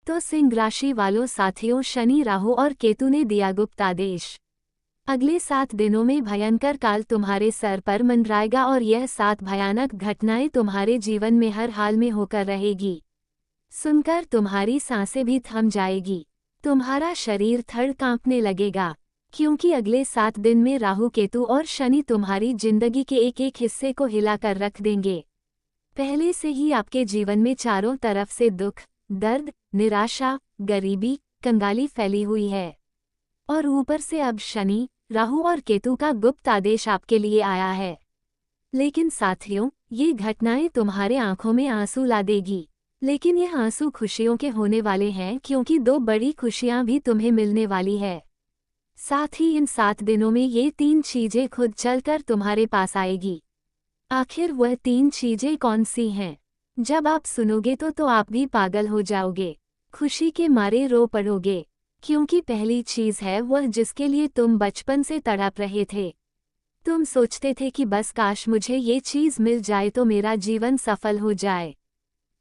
तो सिंह राशि वालों साथियों, शनि, राहु और केतु ने दिया गुप्त आदेश। अगले 7 दिनों में भयंकर काल तुम्हारे सर पर मंडराएगा और यह 7 भयानक घटनाएं तुम्हारे जीवन में हर हाल में होकर रहेगी। सुनकर तुम्हारी सांसें भी थम जाएगी, तुम्हारा शरीर थर कांपने लगेगा, क्योंकि अगले 7 दिन में राहु, केतु और शनि तुम्हारी जिंदगी के एक एक हिस्से को हिलाकर रख देंगे। पहले से ही आपके जीवन में चारों तरफ से दुख, दर्द, निराशा, गरीबी, कंगाली फैली हुई है, और ऊपर से अब शनि, राहु और केतु का गुप्त आदेश आपके लिए आया है। लेकिन साथियों, ये घटनाएं तुम्हारे आंखों में आंसू ला देगी, लेकिन यह आंसू खुशियों के होने वाले हैं, क्योंकि 2 बड़ी खुशियां भी तुम्हें मिलने वाली है। साथ ही इन 7 दिनों में ये 3 चीजें खुद चलकर तुम्हारे पास आएगी। आखिर वह 3 चीजें कौन सी हैं? जब आप सुनोगे तो आप भी पागल हो जाओगे, खुशी के मारे रो पड़ोगे, क्योंकि पहली चीज है वह जिसके लिए तुम बचपन से तड़प रहे थे। तुम सोचते थे कि बस काश मुझे ये चीज मिल जाए तो मेरा जीवन सफल हो जाए।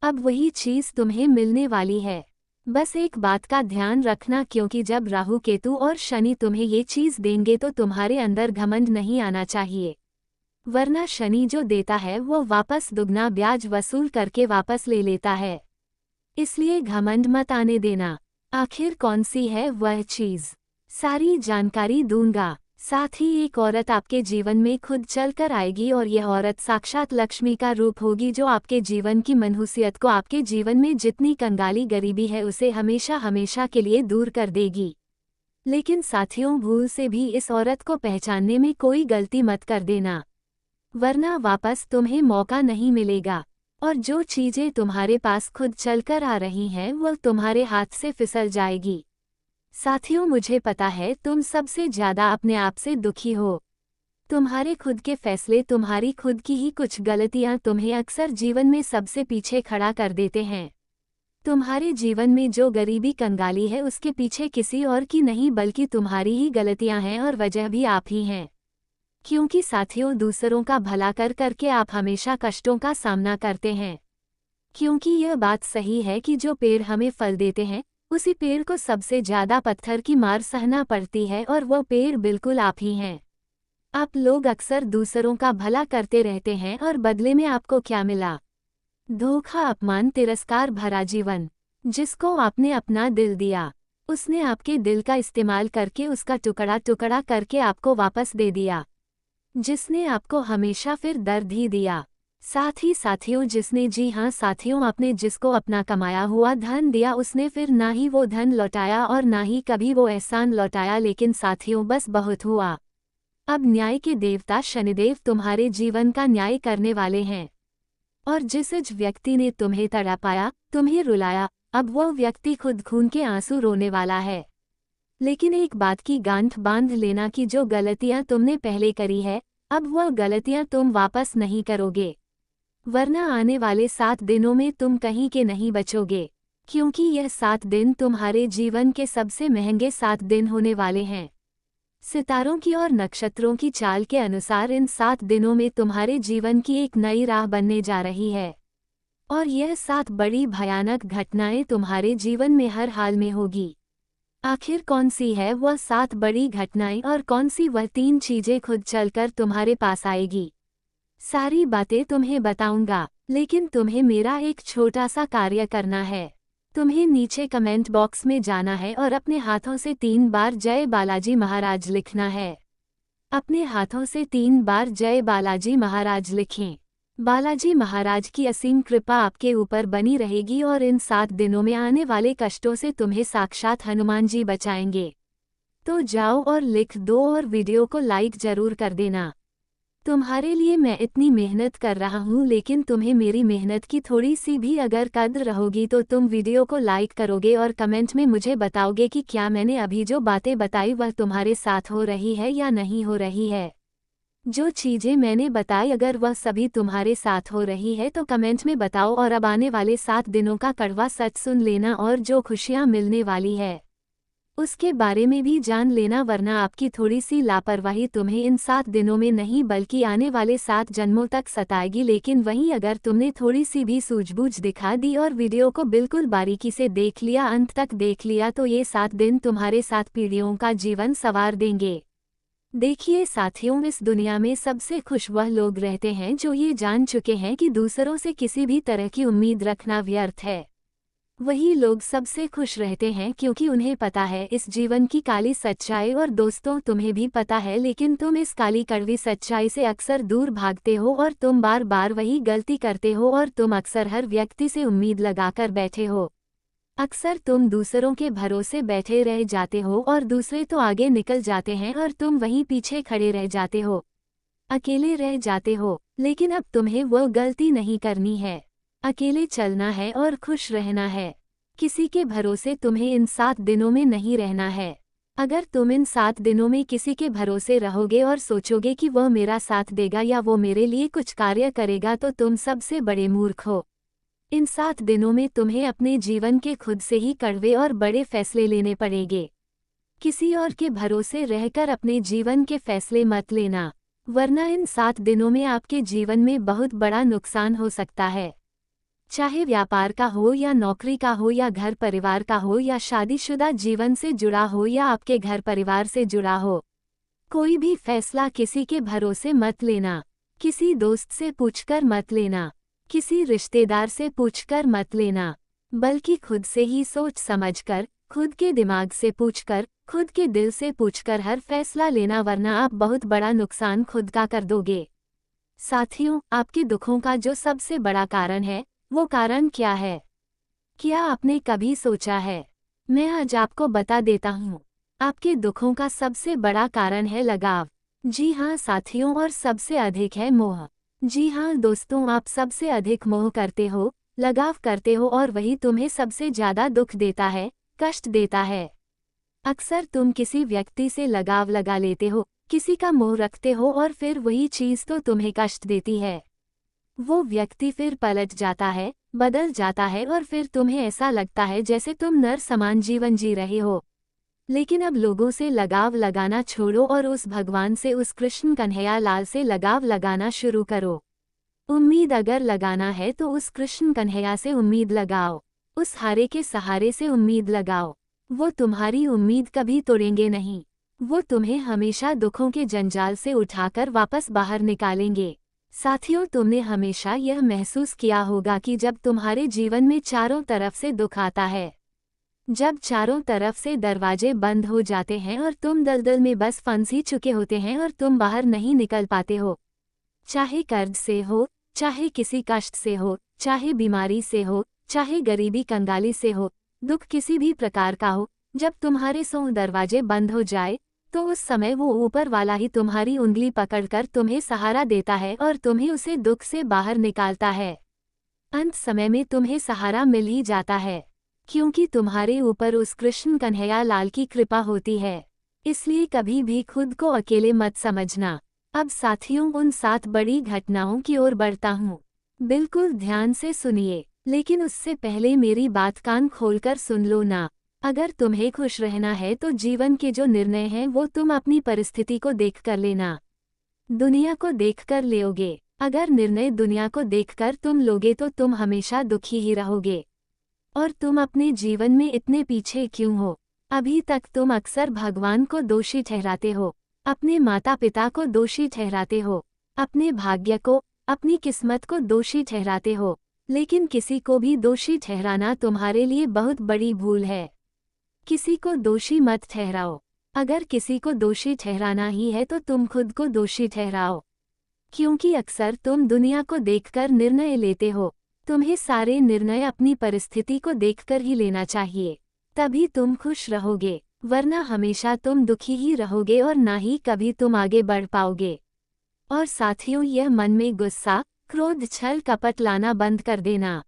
अब वही चीज तुम्हें मिलने वाली है। बस एक बात का ध्यान रखना, क्योंकि जब राहु, केतु और शनि तुम्हें ये चीज देंगे तो तुम्हारे अंदर घमंड नहीं आना चाहिए, वरना शनि जो देता है वो वापस दुगना ब्याज वसूल करके वापस ले लेता है। इसलिए घमंड मत आने देना। आखिर कौन सी है वह चीज, सारी जानकारी दूंगा। साथ ही एक औरत आपके जीवन में खुद चलकर आएगी और यह औरत साक्षात लक्ष्मी का रूप होगी, जो आपके जीवन की मनहूसियत को, आपके जीवन में जितनी कंगाली गरीबी है उसे हमेशा हमेशा के लिए दूर कर देगी। लेकिन साथियों, भूल से भी इस औरत को पहचानने में कोई गलती मत कर देना, वरना वापस तुम्हें मौका नहीं मिलेगा, और जो चीजें तुम्हारे पास खुद चलकर आ रही हैं वह तुम्हारे हाथ से फिसल जाएगी। साथियों, मुझे पता है तुम सबसे ज्यादा अपने आप से दुखी हो। तुम्हारे खुद के फैसले, तुम्हारी खुद की ही कुछ गलतियां तुम्हें अक्सर जीवन में सबसे पीछे खड़ा कर देते हैं। तुम्हारे जीवन में जो गरीबी, कंगाली है उसके पीछे किसी और की नहीं बल्कि तुम्हारी ही गलतियां हैं, और वजह भी आप ही हैं। क्योंकि साथियों, दूसरों का भला कर करके आप हमेशा कष्टों का सामना करते हैं। क्योंकि यह बात सही है कि जो पेड़ हमें फल देते हैं उसी पेड़ को सबसे ज्यादा पत्थर की मार सहना पड़ती है, और वह पेड़ बिल्कुल आप ही हैं। आप लोग अक्सर दूसरों का भला करते रहते हैं और बदले में आपको क्या मिला? धोखा, अपमान, तिरस्कार भरा जीवन। जिसको आपने अपना दिल दिया उसने आपके दिल का इस्तेमाल करके उसका टुकड़ा टुकड़ा करके आपको वापस दे दिया। जिसने आपको हमेशा फिर दर्द ही दिया। साथ ही साथियों, जिसने, जी हाँ साथियों, आपने जिसको अपना कमाया हुआ धन दिया उसने फिर ना ही वो धन लौटाया और ना ही कभी वो एहसान लौटाया। लेकिन साथियों, बस बहुत हुआ। अब न्याय के देवता शनिदेव तुम्हारे जीवन का न्याय करने वाले हैं, और जिस व्यक्ति ने तुम्हें तड़पाया, तुम्हें रुलाया, अब वो व्यक्ति खुद खून के आंसू रोने वाला है। लेकिन एक बात की गांठ बांध लेना कि जो गलतियां तुमने पहले करी है, अब वह गलतियां तुम वापस नहीं करोगे, वरना आने वाले 7 दिनों में तुम कहीं के नहीं बचोगे। क्योंकि यह 7 दिन तुम्हारे जीवन के सबसे महंगे 7 दिन होने वाले हैं। सितारों की और नक्षत्रों की चाल के अनुसार इन 7 दिनों में तुम्हारे जीवन की एक नई राह बनने जा रही है, और यह 7 बड़ी भयानक घटनाएं तुम्हारे जीवन में हर हाल में होगी। आखिर कौन सी है वह 7 बड़ी घटनाएं और कौन सी वह 3 चीजें खुद चलकर तुम्हारे पास आएगी? सारी बातें तुम्हें बताऊंगा, लेकिन तुम्हें मेरा एक छोटा सा कार्य करना है। तुम्हें नीचे कमेंट बॉक्स में जाना है और अपने हाथों से 3 बार जय बालाजी महाराज लिखना है। अपने हाथों से 3 बार जय बालाजी महाराज लिखें। बालाजी महाराज की असीम कृपा आपके ऊपर बनी रहेगी और इन 7 दिनों में आने वाले कष्टों से तुम्हें साक्षात हनुमान जी बचाएंगे। तो जाओ और लिख दो, और वीडियो को लाइक जरूर कर देना। तुम्हारे लिए मैं इतनी मेहनत कर रहा हूँ, लेकिन तुम्हें मेरी मेहनत की थोड़ी सी भी अगर कद्र रहोगी तो तुम वीडियो को लाइक करोगे और कमेंट में मुझे बताओगे कि क्या मैंने अभी जो बातें बताई वह तुम्हारे साथ हो रही है या नहीं हो रही है। जो चीज़ें मैंने बताई अगर वह सभी तुम्हारे साथ हो रही है तो कमेंट में बताओ, और अब आने वाले 7 दिनों का कड़वा सच सुन लेना और जो खुशियाँ मिलने वाली है उसके बारे में भी जान लेना, वरना आपकी थोड़ी सी लापरवाही तुम्हें इन 7 दिनों में नहीं बल्कि आने वाले 7 जन्मों तक सताएगी। लेकिन वहीं अगर तुमने थोड़ी सी भी सूझबूझ दिखा दी और वीडियो को बिल्कुल बारीकी से देख लिया, अंत तक देख लिया, तो ये 7 दिन तुम्हारे 7 पीढ़ियों का जीवन संवार देंगे। देखिए साथियों, इस दुनिया में सबसे खुश वह लोग रहते हैं जो ये जान चुके हैं कि दूसरों से किसी भी तरह की उम्मीद रखना व्यर्थ है। वही लोग सबसे खुश रहते हैं क्योंकि उन्हें पता है इस जीवन की काली सच्चाई। और दोस्तों, तुम्हें भी पता है, लेकिन तुम इस काली कड़वी सच्चाई से अक्सर दूर भागते हो और तुम बार बार वही गलती करते हो। और तुम अक्सर हर व्यक्ति से उम्मीद लगाकर बैठे हो। अक्सर तुम दूसरों के भरोसे बैठे रह जाते हो और दूसरे तो आगे निकल जाते हैं और तुम वहीं पीछे खड़े रह जाते हो, अकेले रह जाते हो। लेकिन अब तुम्हें वो गलती नहीं करनी है। अकेले चलना है और खुश रहना है। किसी के भरोसे तुम्हें इन 7 दिनों में नहीं रहना है। अगर तुम इन 7 दिनों में किसी के भरोसे रहोगे और सोचोगे कि वह मेरा साथ देगा या वो मेरे लिए कुछ कार्य करेगा, तो तुम सबसे बड़े मूर्ख हो। इन 7 दिनों में तुम्हें अपने जीवन के खुद से ही कड़वे और बड़े फैसले लेने पड़ेंगे। किसी और के भरोसे रहकर अपने जीवन के फैसले मत लेना, वरना इन 7 दिनों में आपके जीवन में बहुत बड़ा नुकसान हो सकता है। चाहे व्यापार का हो या नौकरी का हो या घर परिवार का हो या शादीशुदा जीवन से जुड़ा हो या आपके घर परिवार से जुड़ा हो, कोई भी फैसला किसी के भरोसे मत लेना। किसी दोस्त से पूछकर मत लेना, किसी रिश्तेदार से पूछकर मत लेना, बल्कि खुद से ही सोच समझकर, खुद के दिमाग से पूछकर, खुद के दिल से पूछकर हर फैसला लेना, वरना आप बहुत बड़ा नुकसान खुद का कर दोगे। साथियों, आपके दुखों का जो सबसे बड़ा कारण है, वो कारण क्या है? क्या आपने कभी सोचा है? मैं आज आपको बता देता हूँ। आपके दुखों का सबसे बड़ा कारण है लगाव। जी हाँ साथियों, और सबसे अधिक है मोह। जी हाँ दोस्तों, आप सबसे अधिक मोह करते हो, लगाव करते हो, और वही तुम्हें सबसे ज्यादा दुख देता है, कष्ट देता है। अक्सर तुम किसी व्यक्ति से लगाव लगा लेते हो, किसी का मोह रखते हो, और फिर वही चीज तो तुम्हें कष्ट देती है। वो व्यक्ति फिर पलट जाता है, बदल जाता है, और फिर तुम्हें ऐसा लगता है जैसे तुम नर समान जीवन जी रहे हो। लेकिन अब लोगों से लगाव लगाना छोड़ो और उस भगवान से, उस कृष्ण कन्हैया लाल से लगाव लगाना शुरू करो। उम्मीद अगर लगाना है तो उस कृष्ण कन्हैया से उम्मीद लगाओ, उस हारे के सहारे से उम्मीद लगाओ। वो तुम्हारी उम्मीद कभी तोड़ेंगे नहीं। वो तुम्हें हमेशा दुखों के जंजाल से उठाकर वापस बाहर निकालेंगे। साथियों, तुमने हमेशा यह महसूस किया होगा कि जब तुम्हारे जीवन में चारों तरफ से दुख आता है, जब चारों तरफ से दरवाजे बंद हो जाते हैं और तुम दलदल में बस फंस ही चुके होते हैं और तुम बाहर नहीं निकल पाते हो, चाहे कर्ज से हो, चाहे किसी कष्ट से हो, चाहे बीमारी से हो, चाहे गरीबी कंगाली से हो, दुख किसी भी प्रकार का हो, जब तुम्हारे 100 दरवाजे बंद हो जाए, तो उस समय वो ऊपर वाला ही तुम्हारी उंगली पकड़कर तुम्हें सहारा देता है और तुम्हें उसे दुख से बाहर निकालता है। अंत समय में तुम्हें सहारा मिल ही जाता है, क्योंकि तुम्हारे ऊपर उस कृष्ण कन्हैया लाल की कृपा होती है। इसलिए कभी भी खुद को अकेले मत समझना। अब साथियों, उन 7 बड़ी घटनाओं की ओर बढ़ता हूँ। बिल्कुल ध्यान से सुनिए, लेकिन उससे पहले मेरी बात कान खोलकर सुन लो ना। अगर तुम्हें खुश रहना है तो जीवन के जो निर्णय हैं वो तुम अपनी परिस्थिति को देखकर लेना, दुनिया को देखकर लोगे। अगर निर्णय दुनिया को देखकर तुम लोगे तो तुम हमेशा दुखी ही रहोगे। और तुम अपने जीवन में इतने पीछे क्यों हो? अभी तक तुम अक्सर भगवान को दोषी ठहराते हो, अपने माता पिता को दोषी ठहराते हो, अपने भाग्य को, अपनी किस्मत को दोषी ठहराते हो। लेकिन किसी को भी दोषी ठहराना तुम्हारे लिए बहुत बड़ी भूल है। किसी को दोषी मत ठहराओ। अगर किसी को दोषी ठहराना ही है तो तुम खुद को दोषी ठहराओ, क्योंकि अक्सर तुम दुनिया को देखकर निर्णय लेते हो। तुम्हें सारे निर्णय अपनी परिस्थिति को देखकर ही लेना चाहिए, तभी तुम खुश रहोगे, वरना हमेशा तुम दुखी ही रहोगे और ना ही कभी तुम आगे बढ़ पाओगे। और साथियों, यह मन में गुस्सा, क्रोध, छल कपट लाना बंद कर देना।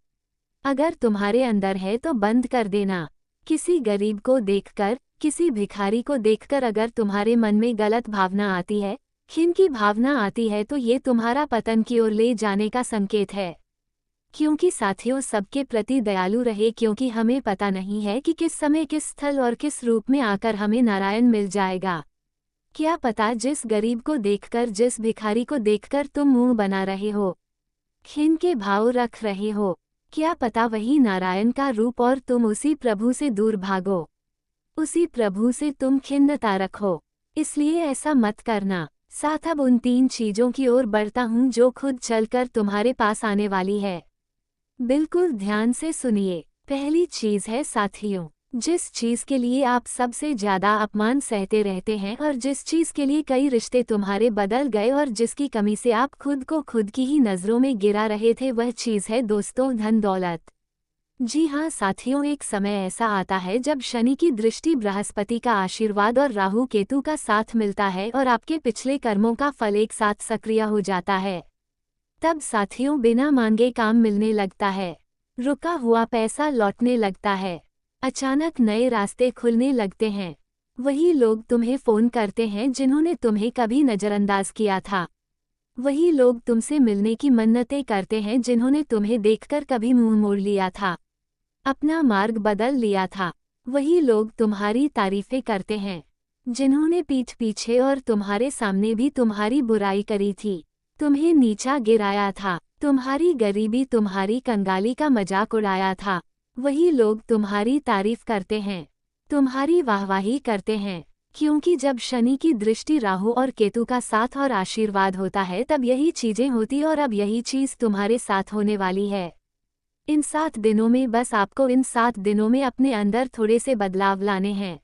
अगर तुम्हारे अंदर है तो बंद कर देना। किसी गरीब को देखकर, किसी भिखारी को देखकर अगर तुम्हारे मन में गलत भावना आती है, घिन की भावना आती है, तो ये तुम्हारा पतन की ओर ले जाने का संकेत है। क्योंकि साथियों सबके प्रति दयालु रहे, क्योंकि हमें पता नहीं है कि किस समय, किस स्थल और किस रूप में आकर हमें नारायण मिल जाएगा। क्या पता जिस गरीब को देखकर, जिस भिखारी को देखकर तुम मुंह बना रहे हो, खिन के भाव रख रहे हो, क्या पता वही नारायण का रूप और तुम उसी प्रभु से दूर भागो, उसी प्रभु से तुम खिन्नता रखो। इसलिए ऐसा मत करना। साथ अब उन 3 चीजों की ओर बढ़ता हूँ जो खुद चलकर तुम्हारे पास आने वाली है। बिल्कुल ध्यान से सुनिए। पहली चीज है साथियों, जिस चीज के लिए आप सबसे ज्यादा अपमान सहते रहते हैं और जिस चीज के लिए कई रिश्ते तुम्हारे बदल गए और जिसकी कमी से आप खुद को खुद की ही नजरों में गिरा रहे थे, वह चीज है दोस्तों धन दौलत। जी हाँ साथियों, एक समय ऐसा आता है जब शनि की दृष्टि, बृहस्पति का आशीर्वाद और राहु केतु का साथ मिलता है और आपके पिछले कर्मों का फल एक साथ सक्रिय हो जाता है। तब साथियों बिना मांगे काम मिलने लगता है, रुका हुआ पैसा लौटने लगता है, अचानक नए रास्ते खुलने लगते हैं। वही लोग तुम्हें फोन करते हैं जिन्होंने तुम्हें कभी नजरअंदाज किया था। वही लोग तुमसे मिलने की मन्नतें करते हैं जिन्होंने तुम्हें देखकर कभी मुंह मोड़ लिया था, अपना मार्ग बदल लिया था। वही लोग तुम्हारी तारीफें करते हैं जिन्होंने पीठ पीछे और तुम्हारे सामने भी तुम्हारी बुराई करी थी, तुम्हें नीचा गिराया था, तुम्हारी गरीबी, तुम्हारी कंगाली का मजाक उड़ाया था। वही लोग तुम्हारी तारीफ करते हैं, तुम्हारी वाहवाही करते हैं, क्योंकि जब शनि की दृष्टि, राहु और केतु का साथ और आशीर्वाद होता है तब यही चीजें होती और अब यही चीज तुम्हारे साथ होने वाली है। इन 7 दिनों में बस आपको इन 7 दिनों में अपने अंदर थोड़े से बदलाव लाने हैं।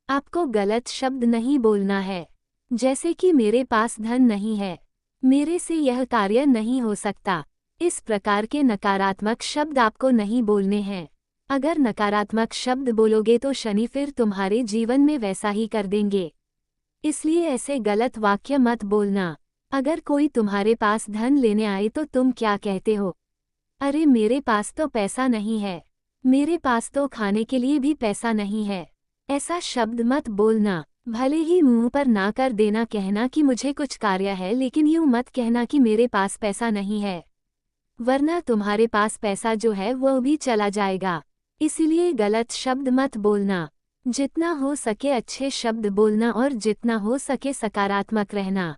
आपको गलत शब्द नहीं बोलना है, जैसे कि मेरे पास धन नहीं है, मेरे से यह कार्य नहीं हो सकता। इस प्रकार के नकारात्मक शब्द आपको नहीं बोलने हैं। अगर नकारात्मक शब्द बोलोगे तो शनि फिर तुम्हारे जीवन में वैसा ही कर देंगे। इसलिए ऐसे गलत वाक्य मत बोलना। अगर कोई तुम्हारे पास धन लेने आए तो तुम क्या कहते हो? अरे मेरे पास तो पैसा नहीं है, मेरे पास तो खाने के लिए भी पैसा नहीं है। ऐसा शब्द मत बोलना। भले ही मुंह पर ना कर देना कहना कि मुझे कुछ कार्य है, लेकिन यूं मत कहना कि मेरे पास पैसा नहीं है, वरना तुम्हारे पास पैसा जो है वो भी चला जाएगा। इसीलिए गलत शब्द मत बोलना। जितना हो सके अच्छे शब्द बोलना और जितना हो सके सकारात्मक रहना।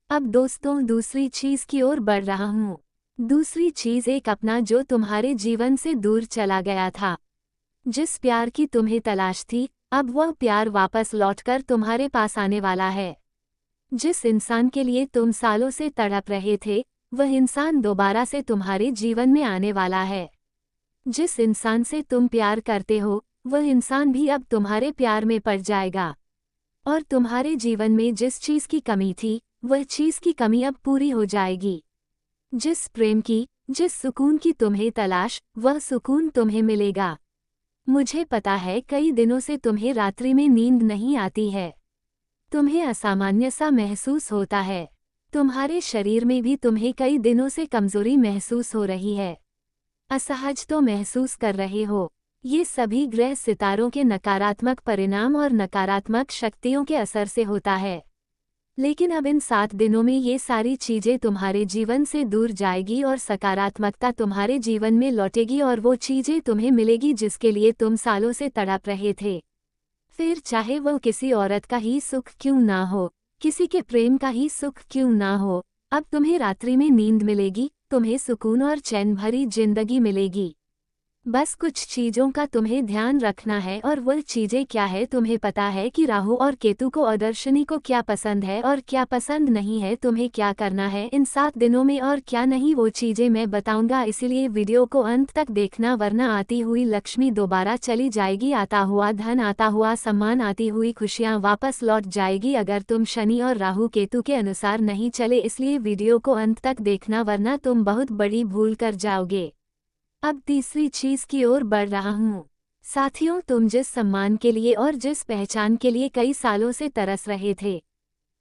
अब दोस्तों दूसरी चीज की ओर बढ़ रहा हूँ। दूसरी चीज एक अपना जो तुम्हारे जीवन से दूर चला गया था। जिस प्यार की तुम्हें तलाश थी, अब वह प्यार वापस लौटकर तुम्हारे पास आने वाला है। जिस इंसान के लिए तुम सालों से तड़प रहे थे, वह इंसान दोबारा से तुम्हारे जीवन में आने वाला है। जिस इंसान से तुम प्यार करते हो, वह इंसान भी अब तुम्हारे प्यार में पड़ जाएगा। और तुम्हारे जीवन में जिस चीज की कमी थी, वह चीज की कमी अब पूरी हो जाएगी। जिस प्रेम की, जिस सुकून की तुम्हें तलाश, वह सुकून तुम्हें मिलेगा। मुझे पता है कई दिनों से तुम्हें रात्रि में नींद नहीं आती है, तुम्हें असामान्य सा महसूस होता है, तुम्हारे शरीर में भी तुम्हें कई दिनों से कमजोरी महसूस हो रही है, असहज तो महसूस कर रहे हो। ये सभी ग्रह सितारों के नकारात्मक परिणाम और नकारात्मक शक्तियों के असर से होता है। लेकिन अब इन 7 दिनों में ये सारी चीजें तुम्हारे जीवन से दूर जाएगी और सकारात्मकता तुम्हारे जीवन में लौटेगी और वो चीजें तुम्हें मिलेगी जिसके लिए तुम सालों से तड़प रहे थे। फिर चाहे वो किसी औरत का ही सुख क्यों ना हो, किसी के प्रेम का ही सुख क्यों ना हो, अब तुम्हें रात्रि में नींद मिलेगी, तुम्हें सुकून और चैन भरी जिंदगी मिलेगी। बस कुछ चीजों का तुम्हें ध्यान रखना है और वह चीजें क्या है, तुम्हें पता है कि राहु और केतु को और शनि को क्या पसंद है और क्या पसंद नहीं है, तुम्हें क्या करना है इन 7 दिनों में और क्या नहीं, वो चीजें मैं बताऊंगा। इसीलिए वीडियो को अंत तक देखना, वरना आती हुई लक्ष्मी दोबारा चली जाएगी, आता हुआ धन, आता हुआ सम्मान, आती हुई खुशियां वापस लौट जाएगी अगर तुम शनि और राहु केतु के अनुसार नहीं चले। इसलिए वीडियो को अंत तक देखना, वरना तुम बहुत बड़ी भूल कर जाओगे। अब तीसरी चीज की ओर बढ़ रहा हूँ। साथियों, तुम जिस सम्मान के लिए और जिस पहचान के लिए कई सालों से तरस रहे थे,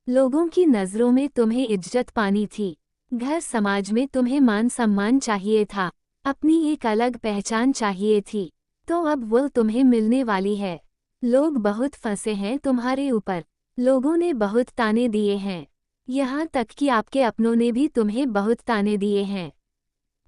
लोगों की नजरों में तुम्हें इज्जत पानी थी, घर समाज में तुम्हें मान सम्मान चाहिए था, अपनी एक अलग पहचान चाहिए थी, तो अब वो तुम्हें मिलने वाली है। लोग बहुत फंसे हैं तुम्हारे ऊपर, लोगों ने बहुत ताने दिए हैं, यहाँ तक कि आपके अपनों ने भी तुम्हें बहुत ताने दिए हैं।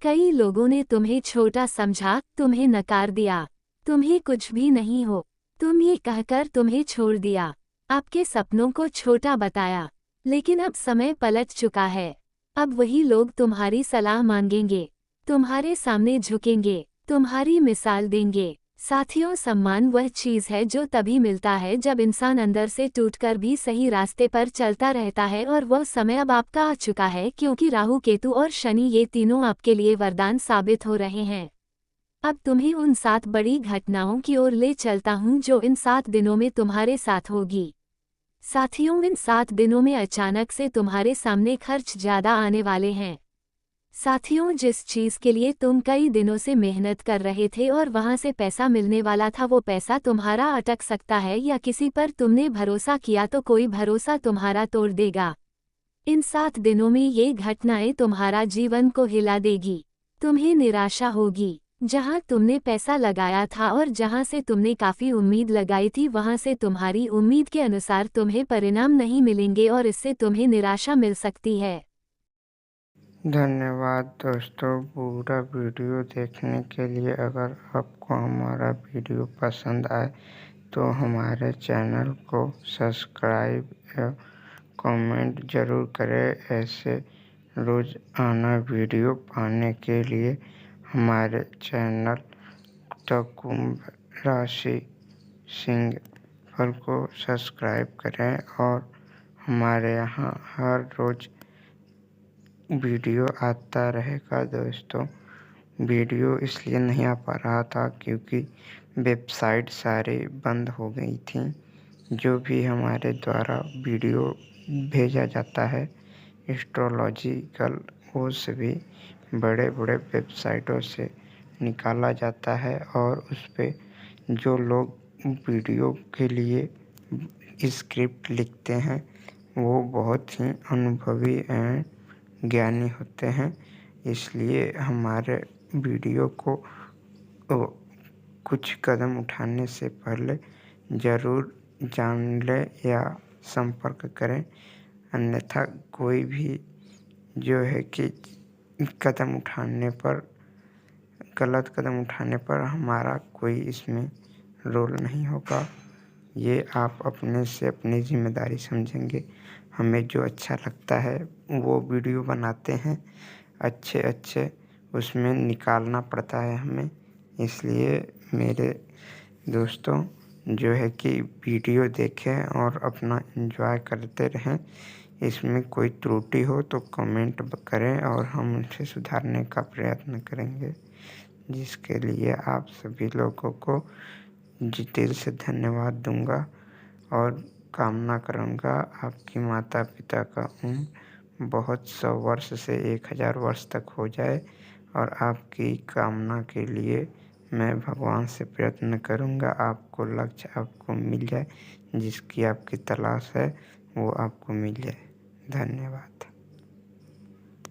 कई लोगों ने तुम्हें छोटा समझा, तुम्हें नकार दिया, तुम्हें कुछ भी नहीं हो, तुम ये कहकर तुम्हें छोड़ दिया, आपके सपनों को छोटा बताया। लेकिन अब समय पलट चुका है। अब वही लोग तुम्हारी सलाह मांगेंगे, तुम्हारे सामने झुकेंगे, तुम्हारी मिसाल देंगे। साथियों, सम्मान वह चीज़ है जो तभी मिलता है जब इंसान अंदर से टूटकर भी सही रास्ते पर चलता रहता है, और वह समय अब आपका आ चुका है, क्योंकि राहु, केतु और शनि ये तीनों आपके लिए वरदान साबित हो रहे हैं। अब तुम्हें उन 7 बड़ी घटनाओं की ओर ले चलता हूँ जो इन 7 दिनों में तुम्हारे साथ होगी। साथियों, इन 7 दिनों में अचानक से तुम्हारे सामने खर्च ज़्यादा आने वाले हैं। साथियों, जिस चीज़ के लिए तुम कई दिनों से मेहनत कर रहे थे और वहां से पैसा मिलने वाला था, वो पैसा तुम्हारा अटक सकता है, या किसी पर तुमने भरोसा किया तो कोई भरोसा तुम्हारा तोड़ देगा। इन 7 दिनों में ये घटनाएं तुम्हारा जीवन को हिला देगी। तुम्हें निराशा होगी। जहां तुमने पैसा लगाया था और जहां से तुमने काफ़ी उम्मीद लगाई थी, वहां से तुम्हारी उम्मीद के अनुसार तुम्हें परिणाम नहीं मिलेंगे और इससे तुम्हें निराशा मिल सकती है। धन्यवाद दोस्तों पूरा वीडियो देखने के लिए। अगर आपको हमारा वीडियो पसंद आए तो हमारे चैनल को सब्सक्राइब या कमेंट ज़रूर करें। ऐसे रोज़ाना वीडियो पाने के लिए हमारे चैनल द कुंभ राशि सिंह पर को सब्सक्राइब करें। और हमारे यहाँ हर रोज़ वीडियो आता रहेगा दोस्तों। वीडियो इसलिए नहीं आ पा रहा था क्योंकि वेबसाइट सारी बंद हो गई थी। जो भी हमारे द्वारा वीडियो भेजा जाता है एस्ट्रोलॉजिकल, वो सभी बड़े बड़े वेबसाइटों से निकाला जाता है, और उस पे जो लोग वीडियो के लिए स्क्रिप्ट लिखते हैं वो बहुत ही अनुभवी एंड ज्ञानी होते हैं। इसलिए हमारे वीडियो को कुछ कदम उठाने से पहले ज़रूर जान लें या संपर्क करें। अन्यथा कोई भी जो है कि गलत कदम उठाने पर हमारा कोई इसमें रोल नहीं होगा। ये आप अपने से अपनी जिम्मेदारी समझेंगे। हमें जो अच्छा लगता है वो वीडियो बनाते हैं, अच्छे उसमें निकालना पड़ता है हमें। इसलिए मेरे दोस्तों जो है कि वीडियो देखें और अपना एंजॉय करते रहें। इसमें कोई त्रुटि हो तो कमेंट करें और हम उसे सुधारने का प्रयत्न करेंगे, जिसके लिए आप सभी लोगों को दिल से धन्यवाद दूंगा। और कामना करूंगा आपकी माता पिता का उम्र बहुत 100 वर्ष से 1000 वर्ष तक हो जाए, और आपकी कामना के लिए मैं भगवान से प्रयत्न करूंगा आपको लक्ष्य आपको मिल जाए, जिसकी आपकी तलाश है वो आपको मिल जाए। धन्यवाद।